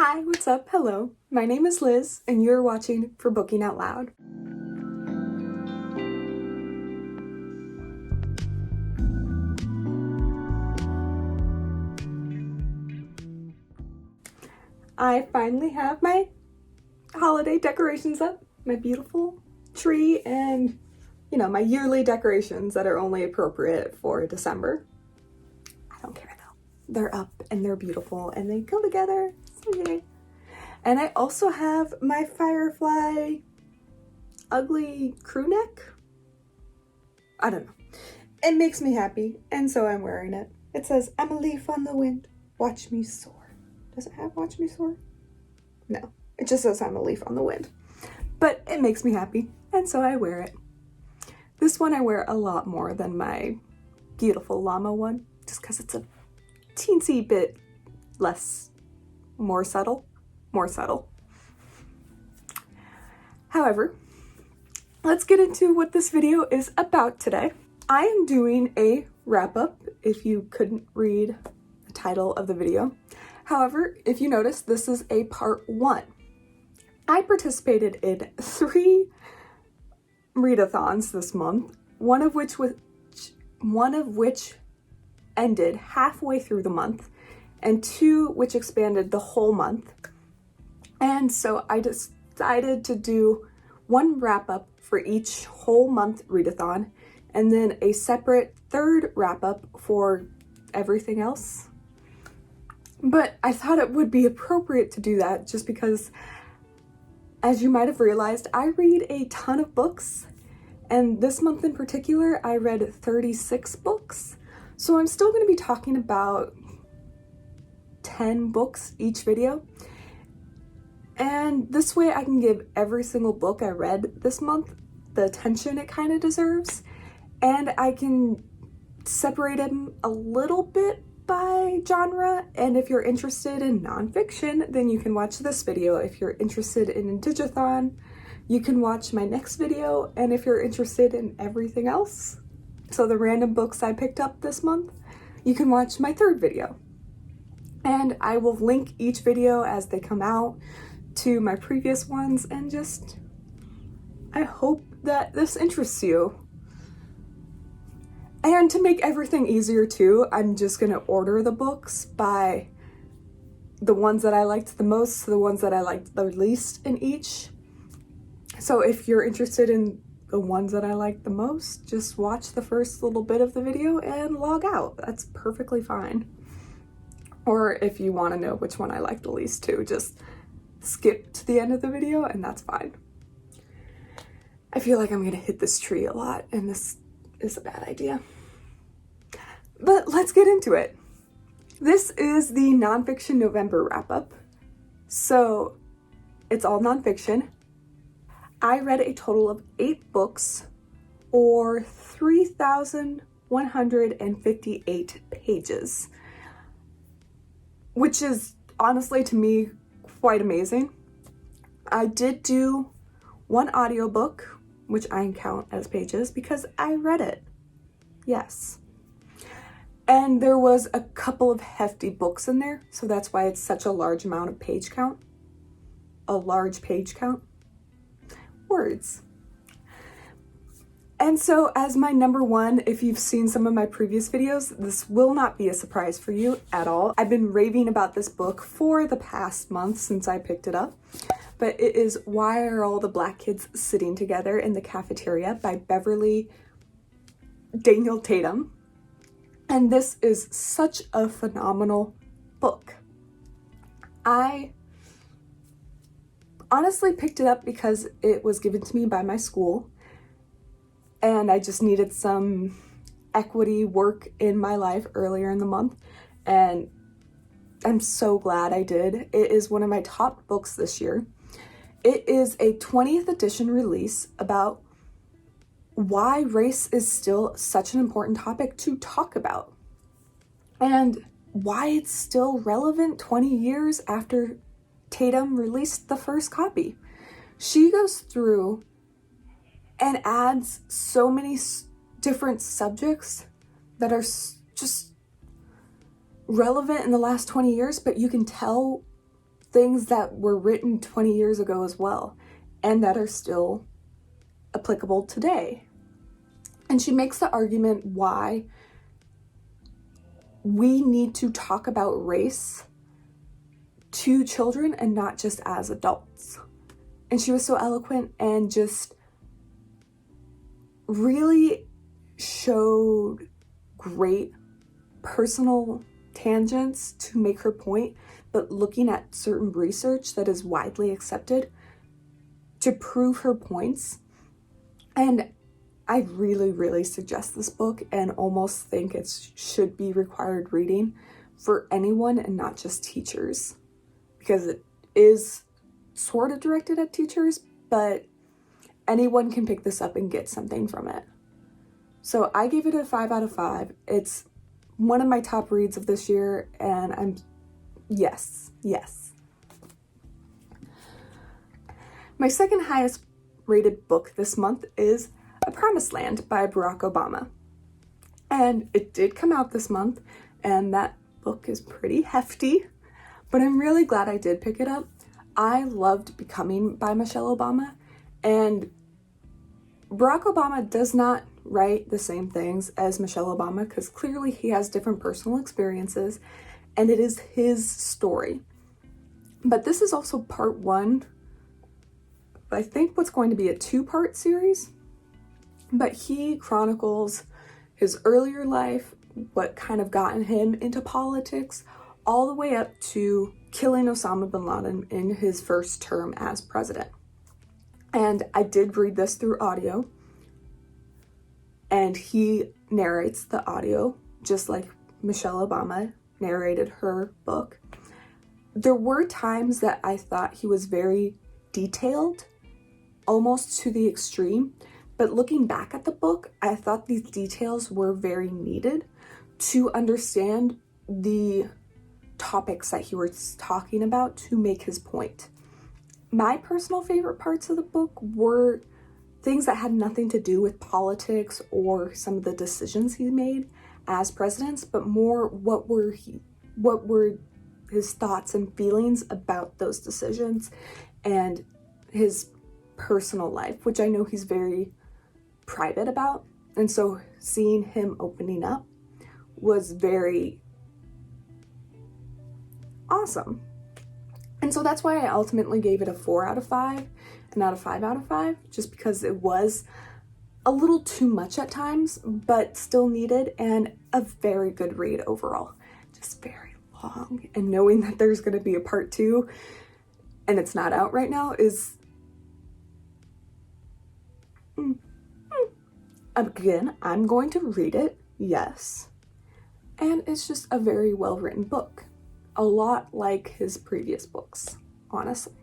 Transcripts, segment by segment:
Hi, what's up? Hello, my name is Liz, and you're watching For Booking Out Loud. I finally have my holiday decorations up, my beautiful tree, and my yearly decorations that are only appropriate for December. I don't care though. They're up and they're beautiful and they go together, so yay. And I also have my Firefly ugly crew neck. I don't know. It makes me happy, and so I'm wearing it. It says, "I'm a leaf on the wind, watch me soar." Does it have watch me soar? No, it just says I'm a leaf on the wind. But it makes me happy, and so I wear it. This one I wear a lot more than my beautiful llama one, just because it's a teensy bit more subtle. However, let's get into what this video is about today. I am doing a wrap-up, if you couldn't read the title of the video. However, if you notice, this is a part 1. I participated in 3 readathons this month, one of which ended halfway through the month, and 2 which expanded the whole month. And so I decided to do one wrap-up for each whole month readathon, and then a separate 3rd wrap-up for everything else. But I thought it would be appropriate to do that just because, as you might have realized, I read a ton of books, and this month in particular I read 36 books. So I'm still going to be talking about 10 books each video. And this way I can give every single book I read this month the attention it kind of deserves. And I can separate them a little bit by genre. And if you're interested in nonfiction, then you can watch this video. If you're interested in a digithon, you can watch my next video. And if you're interested in everything else, so the random books I picked up this month, you can watch my 3rd video. And I will link each video as they come out to my previous ones, and I hope that this interests you. And to make everything easier too, I'm just gonna order the books by the ones that I liked the most to the ones that I liked the least in each. So if you're interested in the ones that I like the most, just watch the first little bit of the video and log out. That's perfectly fine. Or if you want to know which one I like the least too, just skip to the end of the video and that's fine. I feel like I'm gonna hit this tree a lot and this is a bad idea. But let's get into it. This is the Nonfiction November wrap-up. So it's all nonfiction. I read a total of 8 books, or 3,158 pages, which is honestly to me quite amazing. I did do 1 audiobook, which I count as pages because I read it. Yes. And there was a couple of hefty books in there, so that's why it's such a large amount of page count. A large page count. Words. And so as my number 1, if you've seen some of my previous videos, this will not be a surprise for you at all. I've been raving about this book for the past month since I picked it up, but it is Why Are All the Black Kids Sitting Together in the Cafeteria by Beverly Tatum. And this is such a phenomenal book. I honestly picked it up because it was given to me by my school, and I just needed some equity work in my life earlier in the month, and I'm so glad I did. It is one of my top books this year. It is a 20th edition release about why race is still such an important topic to talk about, and why it's still relevant 20 years after Tatum released the first copy. She goes through and adds so many different subjects that are just relevant in the last 20 years, but you can tell things that were written 20 years ago as well, and that are still applicable today. And she makes the argument why we need to talk about race to children and not just as adults. And she was so eloquent and just really showed great personal tangents to make her point, but looking at certain research that is widely accepted to prove her points. And I really, really suggest this book and almost think it should be required reading for anyone and not just teachers, because it is sort of directed at teachers, but anyone can pick this up and get something from it. So I gave it a 5 out of 5. It's one of my top reads of this year, and yes. My second highest rated book this month is A Promised Land by Barack Obama. And it did come out this month, and that book is pretty hefty, but I'm really glad I did pick it up. I loved Becoming by Michelle Obama, and Barack Obama does not write the same things as Michelle Obama, because clearly he has different personal experiences and it is his story. But this is also part 1, I think what's going to be a 2-part series. But he chronicles his earlier life, what kind of gotten him into politics, all the way up to killing Osama bin Laden in his first term as president. And I did read this through audio, and he narrates the audio just like Michelle Obama narrated her book. There were times that I thought he was very detailed, almost to the extreme, but looking back at the book, I thought these details were very needed to understand the topics that he was talking about to make his point. My personal favorite parts of the book were things that had nothing to do with politics or some of the decisions he made as president, but more what were his thoughts and feelings about those decisions and his personal life, which I know he's very private about. And so seeing him opening up was very awesome. And so that's why I ultimately gave it a 4 out of 5 and not a 5 out of 5, just because it was a little too much at times, but still needed, and a very good read overall. Just very long, and knowing that there's going to be a part 2 and it's not out right now is again, I'm going to read it, yes, and it's just a very well written book. A lot like his previous books, honestly.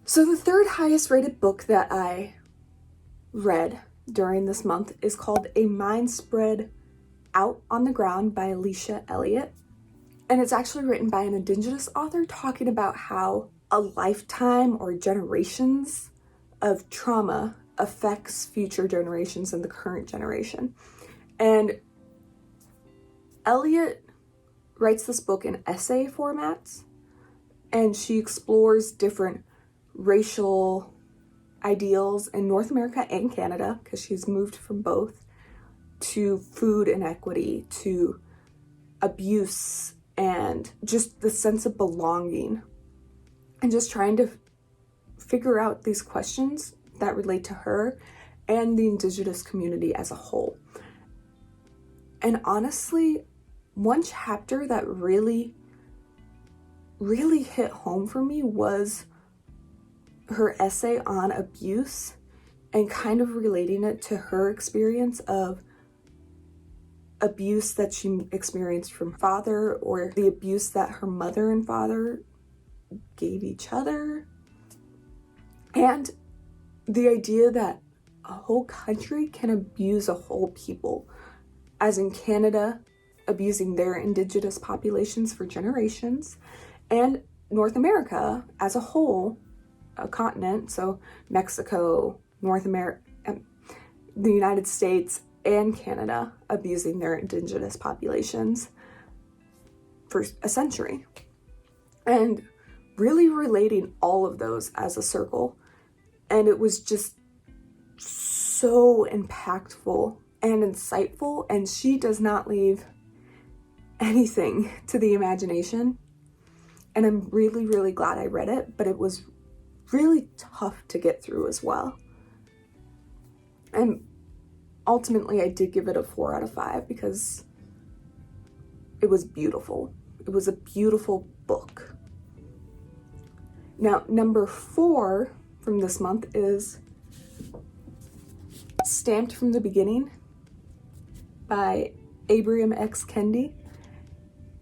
So the third highest rated book that I read during this month is called A Mind Spread Out on the Ground by Alicia Elliott. And it's actually written by an Indigenous author talking about how a lifetime or generations of trauma affects future generations and the current generation. And Elliott writes this book in essay formats, and she explores different racial ideals in North America and Canada, because she's moved from both, to food inequity, to abuse, and just the sense of belonging, and just trying to figure out these questions that relate to her and the Indigenous community as a whole. And honestly, one chapter that really hit home for me was her essay on abuse, and kind of relating it to her experience of abuse that she experienced from father, or the abuse that her mother and father gave each other, and the idea that a whole country can abuse a whole people, as in Canada abusing their Indigenous populations for generations, and North America as a whole, a continent, so Mexico, North America, the United States, and Canada abusing their Indigenous populations. for a century. And really relating all of those as a circle. And it was just so impactful and insightful, and she does not leave anything to the imagination. And I'm really, really glad I read it, but it was really tough to get through as well. And ultimately I did give it a 4 out of 5 because it was beautiful. It was a beautiful book. Now, number 4 from this month is Stamped from the Beginning by Abram X. Kendi.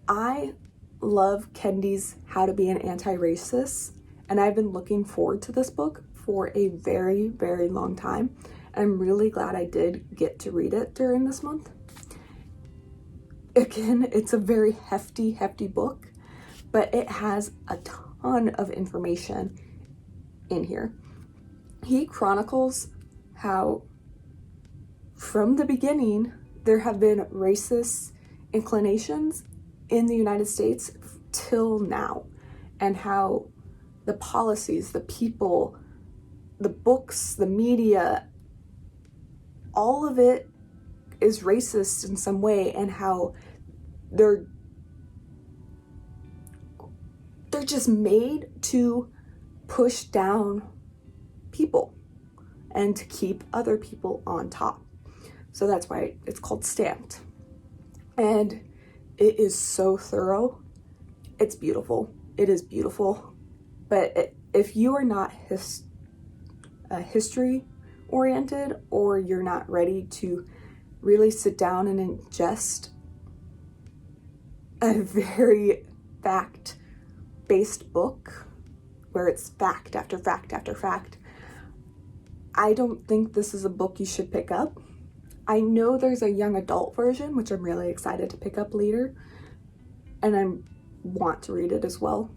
I love Kendi's How to Be an Anti-Racist, and I've been looking forward to this book for a very, very long time. I'm really glad I did get to read it during this month. Again, it's a very hefty book, but it has a ton of information in here. He chronicles how from the beginning there have been racist inclinations in the United States till now, and how the policies, the people, the books, the media, all of it is racist in some way, and how they're just made to push down people and to keep other people on top. So that's why it's called Stamped. And it is so thorough. It's beautiful. It is beautiful. But if you are not history oriented, or you're not ready to really sit down and ingest a very fact-based book where it's fact after fact after fact, I don't think this is a book you should pick up. I know there's a young adult version, which I'm really excited to pick up later, and I want to read it as well.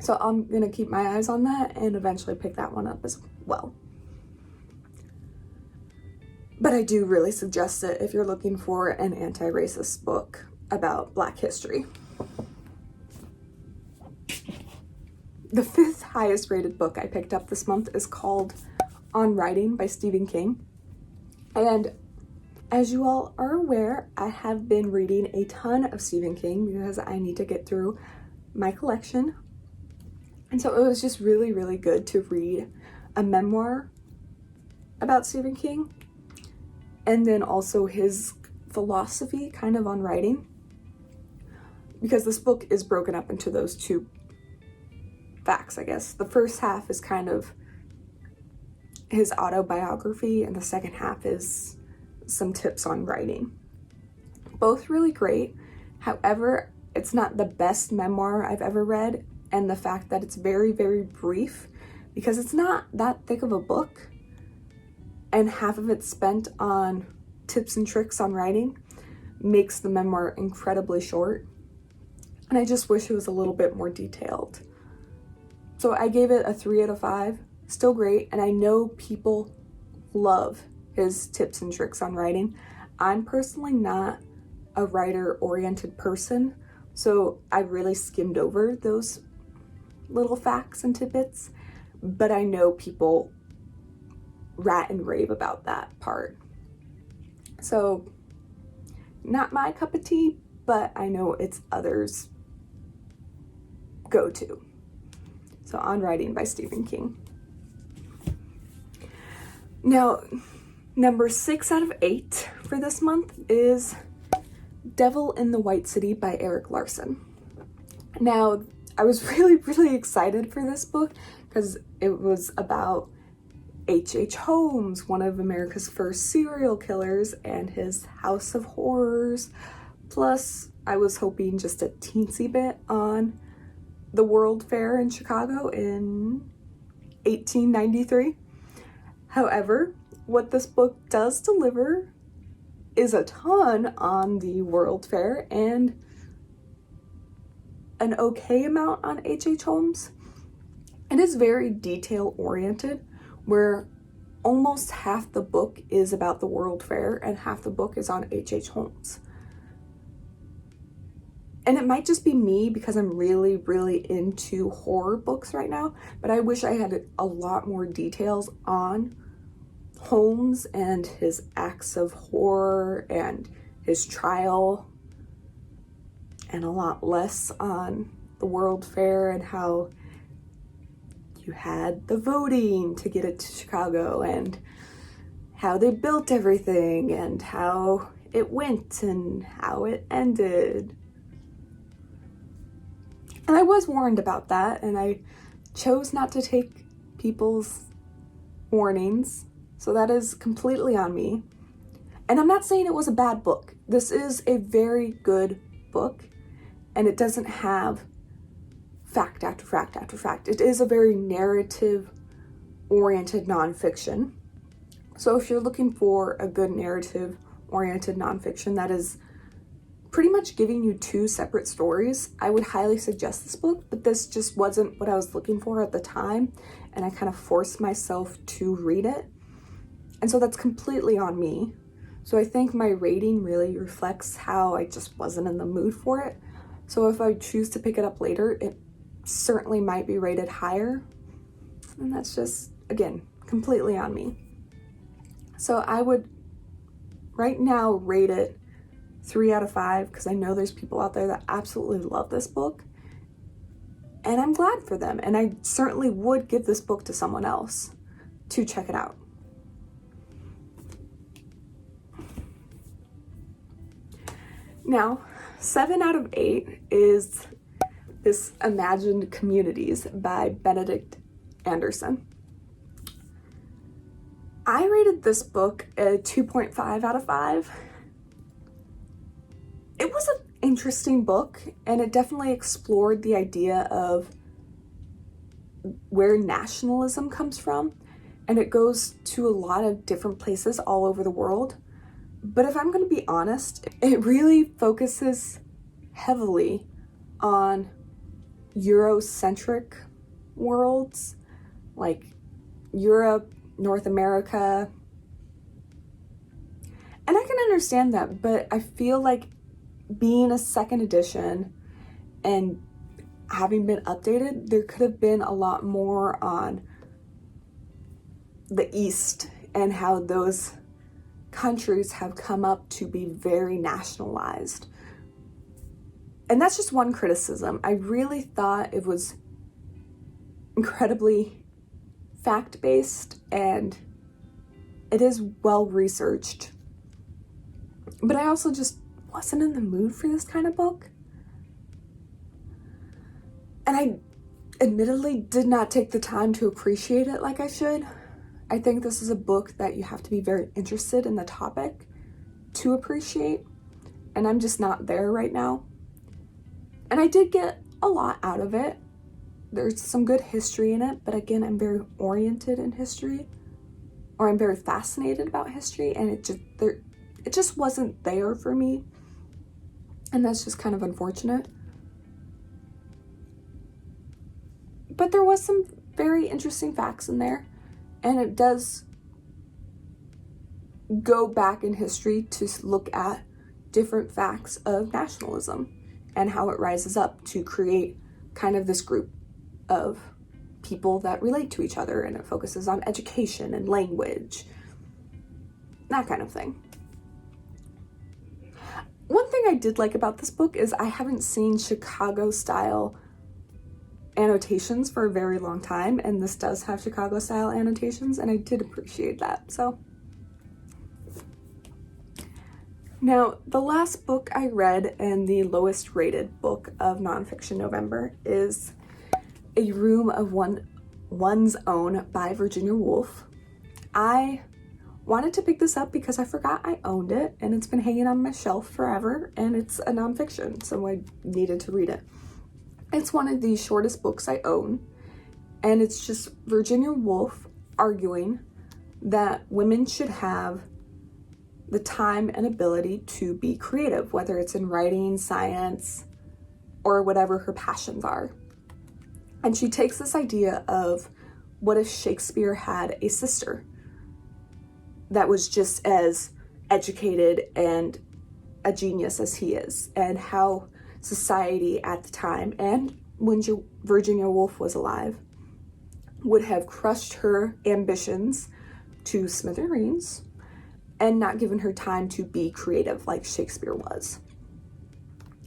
So I'm gonna keep my eyes on that and eventually pick that one up as well. But I do really suggest it if you're looking for an anti-racist book about Black history. The 5th highest rated book I picked up this month is called On Writing by Stephen King. And as you all are aware, I have been reading a ton of Stephen King because I need to get through my collection. And so it was just really, really good to read a memoir about Stephen King, and then also his philosophy kind of on writing, because this book is broken up into those two facts, I guess. The first half is kind of his autobiography, and the second half is some tips on writing. Both really great. However, it's not the best memoir I've ever read, and the fact that it's very, very brief, because it's not that thick of a book, and half of it spent on tips and tricks on writing, makes the memoir incredibly short. And I just wish it was a little bit more detailed. So I gave it a 3 out of 5. Still great, and I know people love his tips and tricks on writing. I'm personally not a writer-oriented person, so I really skimmed over those little facts and tidbits, but I know people rat and rave about that part. So not my cup of tea, but I know it's others' go-to. So On Writing by Stephen King. Now, number 6 out of 8 for this month is Devil in the White City by Eric Larson. Now, I was really, really excited for this book because it was about H.H. Holmes, one of America's first serial killers, and his house of horrors. Plus, I was hoping just a teensy bit on the World Fair in Chicago in 1893. However, what this book does deliver is a ton on the World Fair and an okay amount on H.H. Holmes. It is very detail oriented, where almost half the book is about the World Fair and half the book is on H.H. Holmes. And it might just be me because I'm really, really into horror books right now, but I wish I had a lot more details on Holmes and his acts of horror and his trial, and a lot less on the World Fair and how you had the voting to get it to Chicago and how they built everything and how it went and how it ended. And I was warned about that, and I chose not to take people's warnings, so that is completely on me. And I'm not saying it was a bad book. This is a very good book, and it doesn't have fact after fact after fact. It is a very narrative-oriented nonfiction. So if you're looking for a good narrative-oriented nonfiction that is pretty much giving you two separate stories, I would highly suggest this book, but this just wasn't what I was looking for at the time, and I kind of forced myself to read it. And so that's completely on me. So I think my rating really reflects how I just wasn't in the mood for it. So if I choose to pick it up later, it certainly might be rated higher. And that's just, again, completely on me. So I would right now rate it 3 out of 5 because I know there's people out there that absolutely love this book. And I'm glad for them. And I certainly would give this book to someone else to check it out. Now, 7 out of 8 is this Imagined Communities by Benedict Anderson. I rated this book a 2.5 out of 5. It was an interesting book, and it definitely explored the idea of where nationalism comes from, and it goes to a lot of different places all over the world. But if I'm going to be honest, it really focuses heavily on Eurocentric worlds, like Europe, North America. And I can understand that, but I feel like being a second edition and having been updated, there could have been a lot more on the East and how those countries have come up to be very nationalized. And that's just one criticism. I really thought it was incredibly fact-based and it is well researched. But I also just wasn't in the mood for this kind of book. And I admittedly did not take the time to appreciate it like I should. I think this is a book that you have to be very interested in the topic to appreciate, and I'm just not there right now. And I did get a lot out of it. There's some good history in it, but again, I'm very oriented in history, or I'm very fascinated about history, and it just wasn't there for me, and that's just kind of unfortunate. But there was some very interesting facts in there. And it does go back in history to look at different facts of nationalism and how it rises up to create kind of this group of people that relate to each other, and it focuses on education and language, that kind of thing. One thing I did like about this book is I haven't seen Chicago-style annotations for a very long time, and this does have Chicago style annotations, and I did appreciate that. So now the last book I read and the lowest rated book of Nonfiction November is A Room of One's Own by Virginia Woolf. I wanted to pick this up because I forgot I owned it, and it's been hanging on my shelf forever, and it's a nonfiction, so I needed to read it. It's one of the shortest books I own, and it's just Virginia Woolf arguing that women should have the time and ability to be creative, whether it's in writing, science, or whatever her passions are. And she takes this idea of what if Shakespeare had a sister that was just as educated and a genius as he is, and how society at the time, and when Virginia Woolf was alive, would have crushed her ambitions to smithereens and not given her time to be creative like Shakespeare was.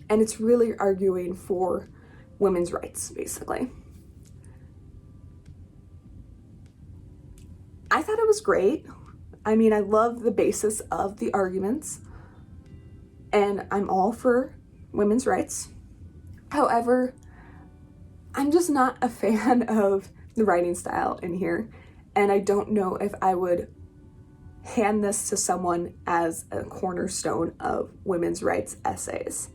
And it's really arguing for women's rights, basically. I thought it was great. I mean, I love the basis of the arguments, and I'm all for women's rights. However, I'm just not a fan of the writing style in here, and I don't know if I would hand this to someone as a cornerstone of women's rights essays.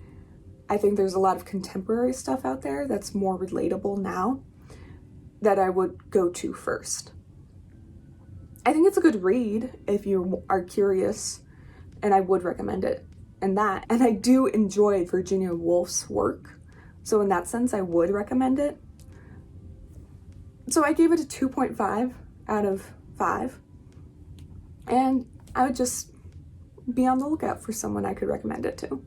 I think there's a lot of contemporary stuff out there that's more relatable now that I would go to first. I think it's a good read if you are curious, and I would recommend it. And I do enjoy Virginia Woolf's work, so in that sense I would recommend it. So I gave it a 2.5 out of 5, and I would just be on the lookout for someone I could recommend it to.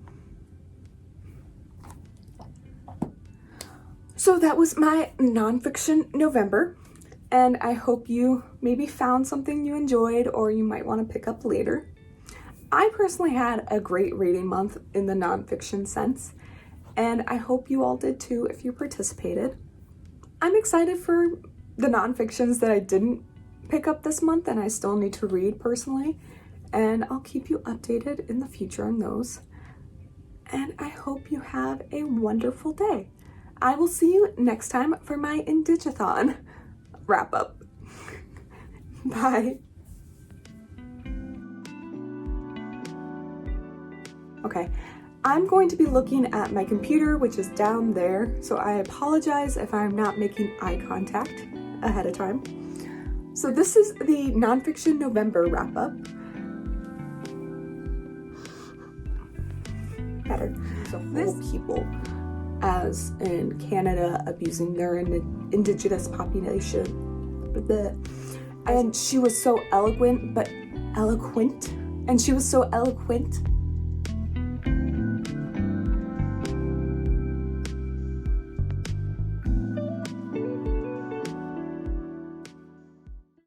So that was my Nonfiction November, and I hope you maybe found something you enjoyed or you might want to pick up later. I personally had a great reading month in the nonfiction sense, and I hope you all did too if you participated. I'm excited for the nonfictions that I didn't pick up this month and I still need to read personally, and I'll keep you updated in the future on those. And I hope you have a wonderful day. I will see you next time for my Indigathon wrap up. Bye. Okay, I'm going to be looking at my computer, which is down there, so I apologize if I'm not making eye contact ahead of time. So this is the Nonfiction November wrap up. Better. So whole people, as in Canada, abusing their indigenous population. And she was so eloquent,